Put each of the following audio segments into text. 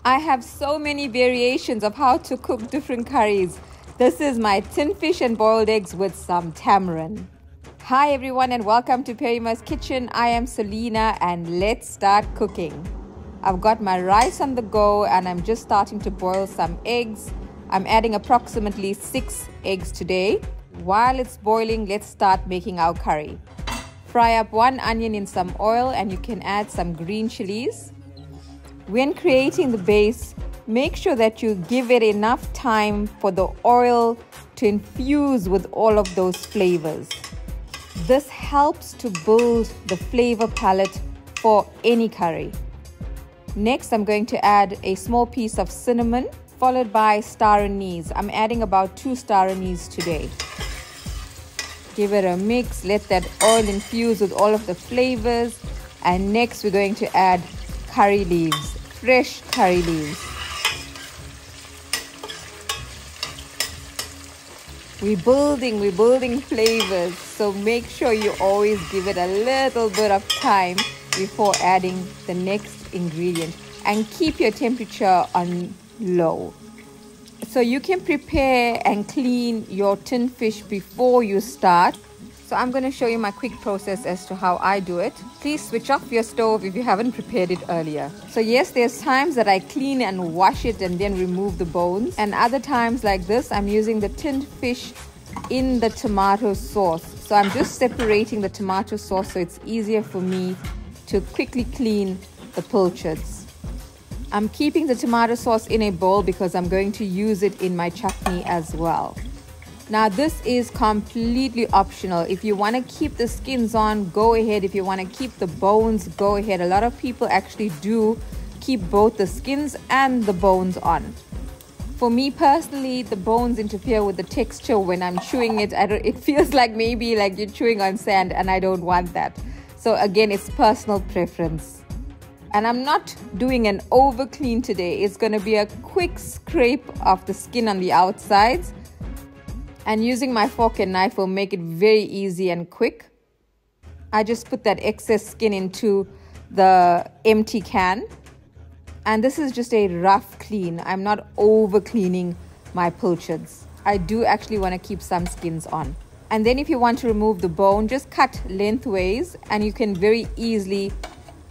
I have so many variations of how to cook different curries. This is my tin fish and boiled eggs with some tamarind. Hi everyone and welcome to Perima's Kitchen. I am Selena and let's start cooking. I've got my rice on the go and I'm just starting to boil some eggs. I'm adding approximately 6 eggs today. While it's boiling, let's start making our curry. Fry up 1 onion in some oil and you can add some green chillies. When creating the base, make sure that you give it enough time for the oil to infuse with all of those flavors. This helps to build the flavor palette for any curry. Next, I'm going to add a small piece of cinnamon, followed by staranise. I'm adding about 2 staranise today. Give it a mix, let that oil infuse with all of the flavors. And next, we're going to add curry leaves. Fresh curry leaves. We're building flavors, so make sure you always give it a little bit of time before adding the next ingredient, and keep your temperature on low. So you can prepare and clean your tin fish before you start. So I'm going to show you my quick process as to how I do it. Please switch off your stove if you haven't prepared it earlier. So yes, there's times that I clean and wash it and then remove the bones. And other times like this, I'm using the tinned fish in the tomato sauce. So I'm just separating the tomato sauce so it's easier for me to quickly clean the pilchards. I'm keeping the tomato sauce in a bowl because I'm going to use it in my chutney as well. Now this is completely optional. If you want to keep the skins on, go ahead. If you want to keep the bones, go ahead. A lot of people actually do keep both the skins and the bones on. For me personally, the bones interfere with the texture when I'm chewing it. It feels like maybe like you're chewing on sand, and I don't want that. So again, it's personal preference. And I'm not doing an over clean today. It's going to be a quick scrape of the skin on the outsides. And using my fork and knife will make it very easy and quick. I just put that excess skin into the empty can. And this is just a rough clean. I'm not over cleaning my pilchards. I do actually want to keep some skins on. And then if you want to remove the bone, just cut lengthways and you can very easily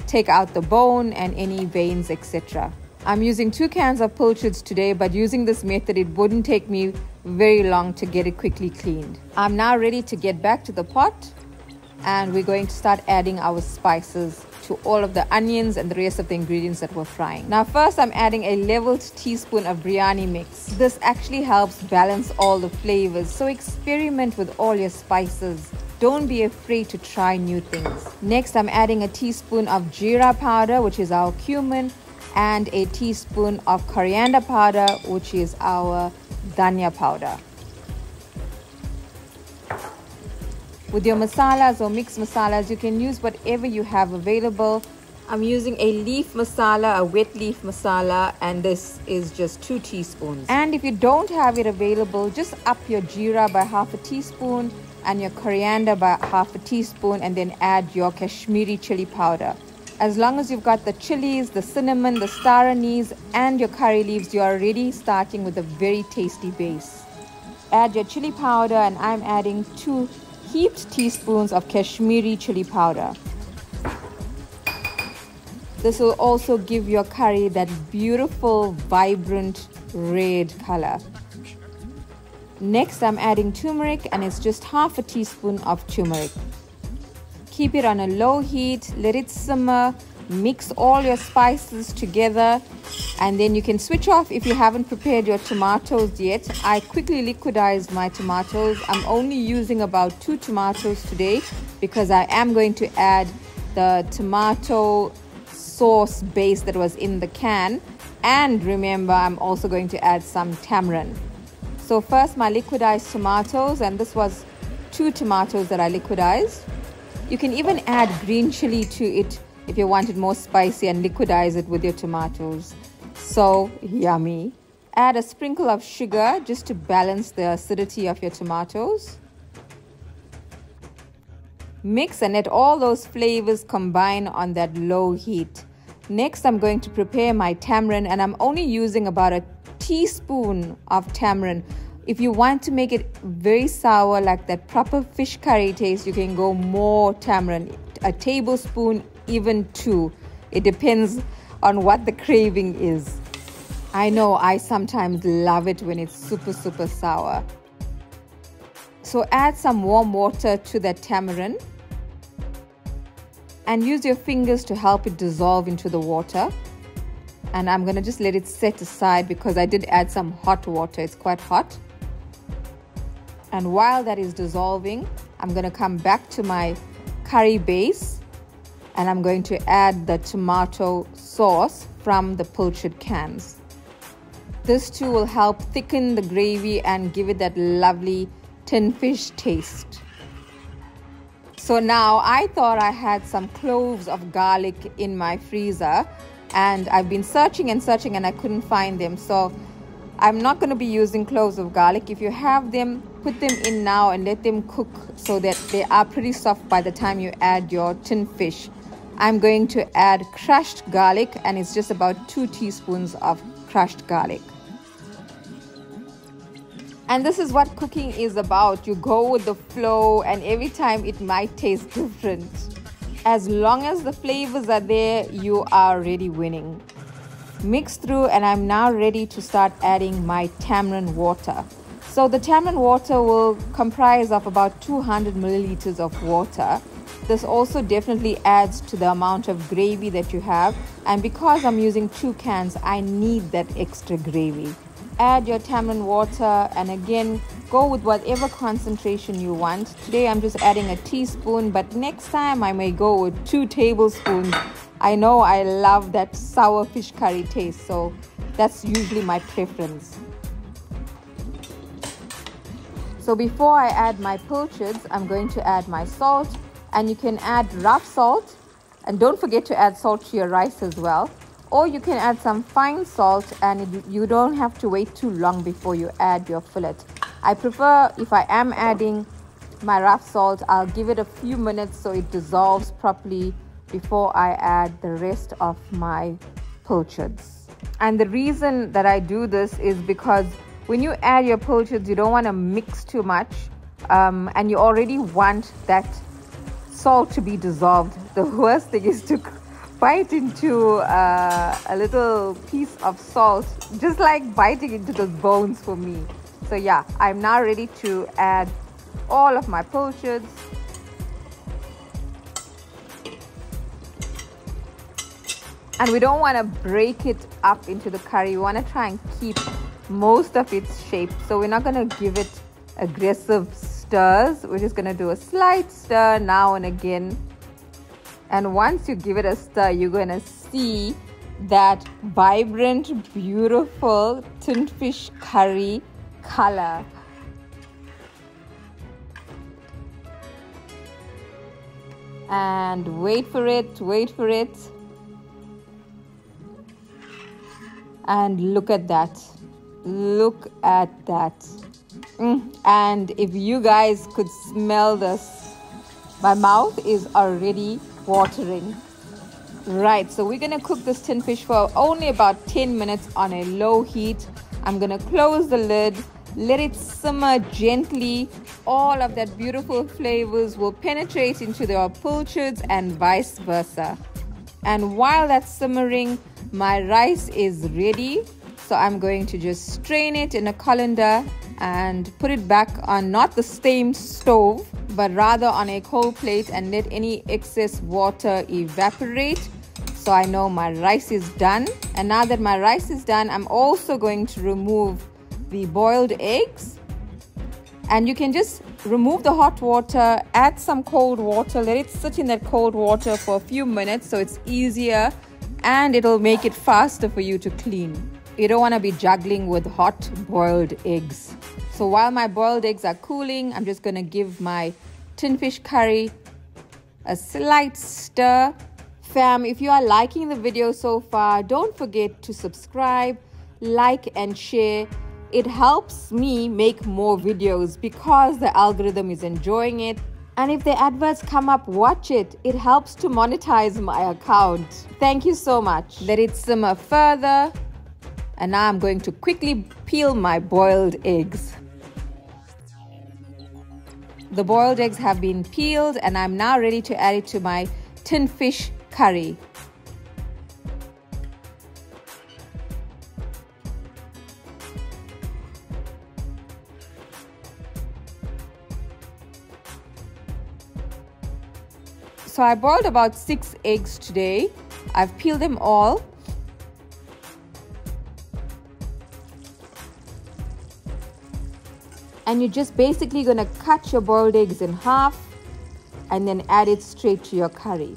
take out the bone and any veins, etc. I'm using 2 cans of pilchards today, but using this method, it wouldn't take me very long to get it quickly cleaned. I'm now ready to get back to the pot, and we're going to start adding our spices to all of the onions and the rest of the ingredients that we're frying. Now first, I'm adding a leveled teaspoon of breyani mix. This actually helps balance all the flavors, so experiment with all your spices. Don't be afraid to try new things. Next, I'm adding a teaspoon of jeera powder, which is our cumin, and a teaspoon of coriander powder, which is our Dhania powder. With your masalas or mixed masalas, you can use whatever you have available. I'm using a leaf masala, a wet leaf masala, and this is just 2 teaspoons. And if you don't have it available, just up your jeera by half a teaspoon and your coriander by half a teaspoon, and then add your Kashmiri chili powder. As long as you've got the chilies, the cinnamon, the star anise, and your curry leaves, you are already starting with a very tasty base. Add your chili powder, and I'm adding 2 heaped teaspoons of Kashmiri chili powder. This will also give your curry that beautiful, vibrant red color. Next, I'm adding turmeric, and it's just half a teaspoon of turmeric. Keep it on a low heat, let it simmer, mix all your spices together, and then you can switch off if you haven't prepared your tomatoes yet. I quickly liquidized my tomatoes. I'm only using about 2 tomatoes today because I am going to add the tomato sauce base that was in the can. And remember, I'm also going to add some tamarind. So first, my liquidized tomatoes, and this was 2 tomatoes that I liquidized. You can even add green chili to it if you want it more spicy and liquidize it with your tomatoes. So yummy. Add a sprinkle of sugar just to balance the acidity of your tomatoes. Mix and let all those flavors combine on that low heat. Next, I'm going to prepare my tamarind, and I'm only using about a teaspoon of tamarind. If you want to make it very sour, like that proper fish curry taste, you can go more tamarind, a tablespoon, even 2. It depends on what the craving is. I know I sometimes love it when it's super sour. So add some warm water to that tamarind and use your fingers to help it dissolve into the water. And I'm going to just let it set aside because I did add some hot water. It's quite hot. And while that is dissolving, I'm going to come back to my curry base and I'm going to add the tomato sauce from the pilchard cans. This too will help thicken the gravy and give it that lovely tin fish taste. So now I thought I had some cloves of garlic in my freezer, and I've been searching and I couldn't find them. So I'm not going to be using cloves of garlic. If you have them, put them in now and let them cook so that they are pretty soft by the time you add your tin fish. I'm going to add crushed garlic, and it's just about 2 teaspoons of crushed garlic. And this is what cooking is about. You go with the flow, and every time it might taste different. As long as the flavors are there, you are already winning. Mix through, and I'm now ready to start adding my tamarind water. So the tamarind water will comprise of about 200 milliliters of water. This also definitely adds to the amount of gravy that you have. And because I'm using 2 cans, I need that extra gravy. Add your tamarind water, and again, go with whatever concentration you want. Today I'm just adding a teaspoon, but next time I may go with 2 tablespoons. I know I love that sour fish curry taste, so that's usually my preference. So before I add my pilchards, I'm going to add my salt, and you can add rough salt, and don't forget to add salt to your rice as well. Or you can add some fine salt, and you don't have to wait too long before you add your fillet. I prefer, if I am adding my rough salt, I'll give it a few minutes so it dissolves properly before I add the rest of my pilchards. And the reason that I do this is because when you add your pilchards, you don't want to mix too much, and you already want that salt to be dissolved. The worst thing is to bite into a little piece of salt, just like biting into the bones for me. So yeah, I'm now ready to add all of my pilchards. And we don't want to break it up into the curry. We want to try and keep most of its shape. So we're not going to give it aggressive stirs. We're just going to do a slight stir now and again. And once you give it a stir, you're going to see that vibrant, beautiful tin fish curry color. And wait for it. And look at that. And if you guys could smell this, my mouth is already watering. Right, so we're gonna cook this tin fish for only about 10 minutes on a low heat. I'm gonna close the lid, let it simmer gently. All of that beautiful flavors will penetrate into the pilchards and vice versa. And while that's simmering, my rice is ready. So I'm going to just strain it in a colander and put it back on not the same stove, but rather on a cold plate, and let any excess water evaporate. So I know my rice is done. And now that my rice is done, I'm also going to remove the boiled eggs. And you can just remove the hot water, add some cold water, let it sit in that cold water for a few minutes so it's easier, and it'll make it faster for you to clean. You don't want to be juggling with hot boiled eggs. So while my boiled eggs are cooling, I'm just going to give my tin fish curry a slight stir. Fam, if you are liking the video so far, don't forget to subscribe, like and share. It helps me make more videos because the algorithm is enjoying it. And if the adverts come up, watch it. It helps to monetize my account. Thank you so much. Let it simmer further. And now I'm going to quickly peel my boiled eggs. The boiled eggs have been peeled and I'm now ready to add it to my Tinfish Curry. So I boiled about 6 eggs today. I've peeled them all. And you're just basically going to cut your boiled eggs in half and then add it straight to your curry.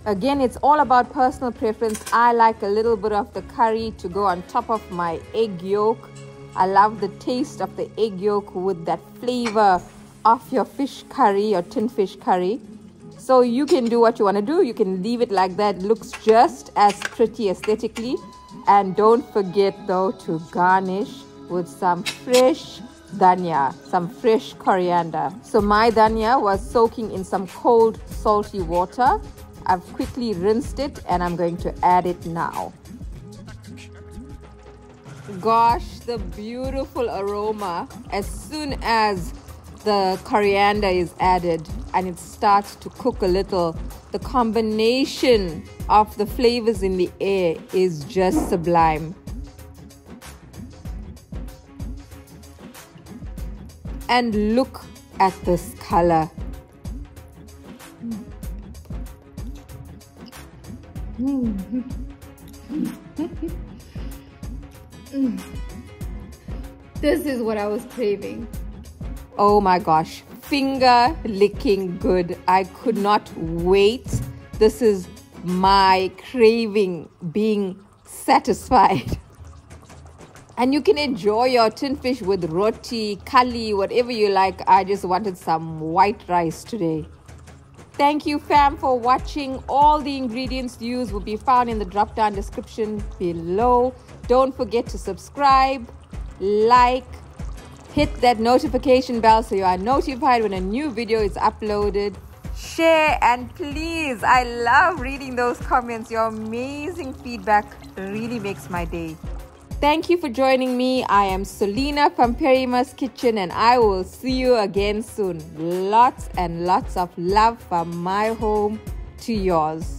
Again, it's all about personal preference. I like a little bit of the curry to go on top of my egg yolk. I love the taste of the egg yolk with that flavor of your fish curry or tin fish curry. So you can do what you want to do. You can leave it like that. It looks just as pretty aesthetically. And don't forget though to garnish with some fresh dhania, some fresh coriander. So my dhania was soaking in some cold salty water. I've quickly rinsed it and I'm going to add it now. Gosh, the beautiful aroma as soon as the coriander is added and it starts to cook a little. The combination of the flavors in the air is just sublime. And look at this color. This is what I was craving. Oh my gosh, finger licking good. I could not wait. This is my craving being satisfied. And you can enjoy your tin fish with roti, curry, whatever you like. I just wanted some white rice today. Thank you fam for watching. All the ingredients used will be found in the drop down description below. Don't forget to subscribe, like, hit that notification bell so you are notified when a new video is uploaded. Share and please, I love reading those comments. Your amazing feedback really makes my day. Thank you for joining me. I am Selena from Perimaskitchen and I will see you again soon. Lots and lots of love from my home to yours.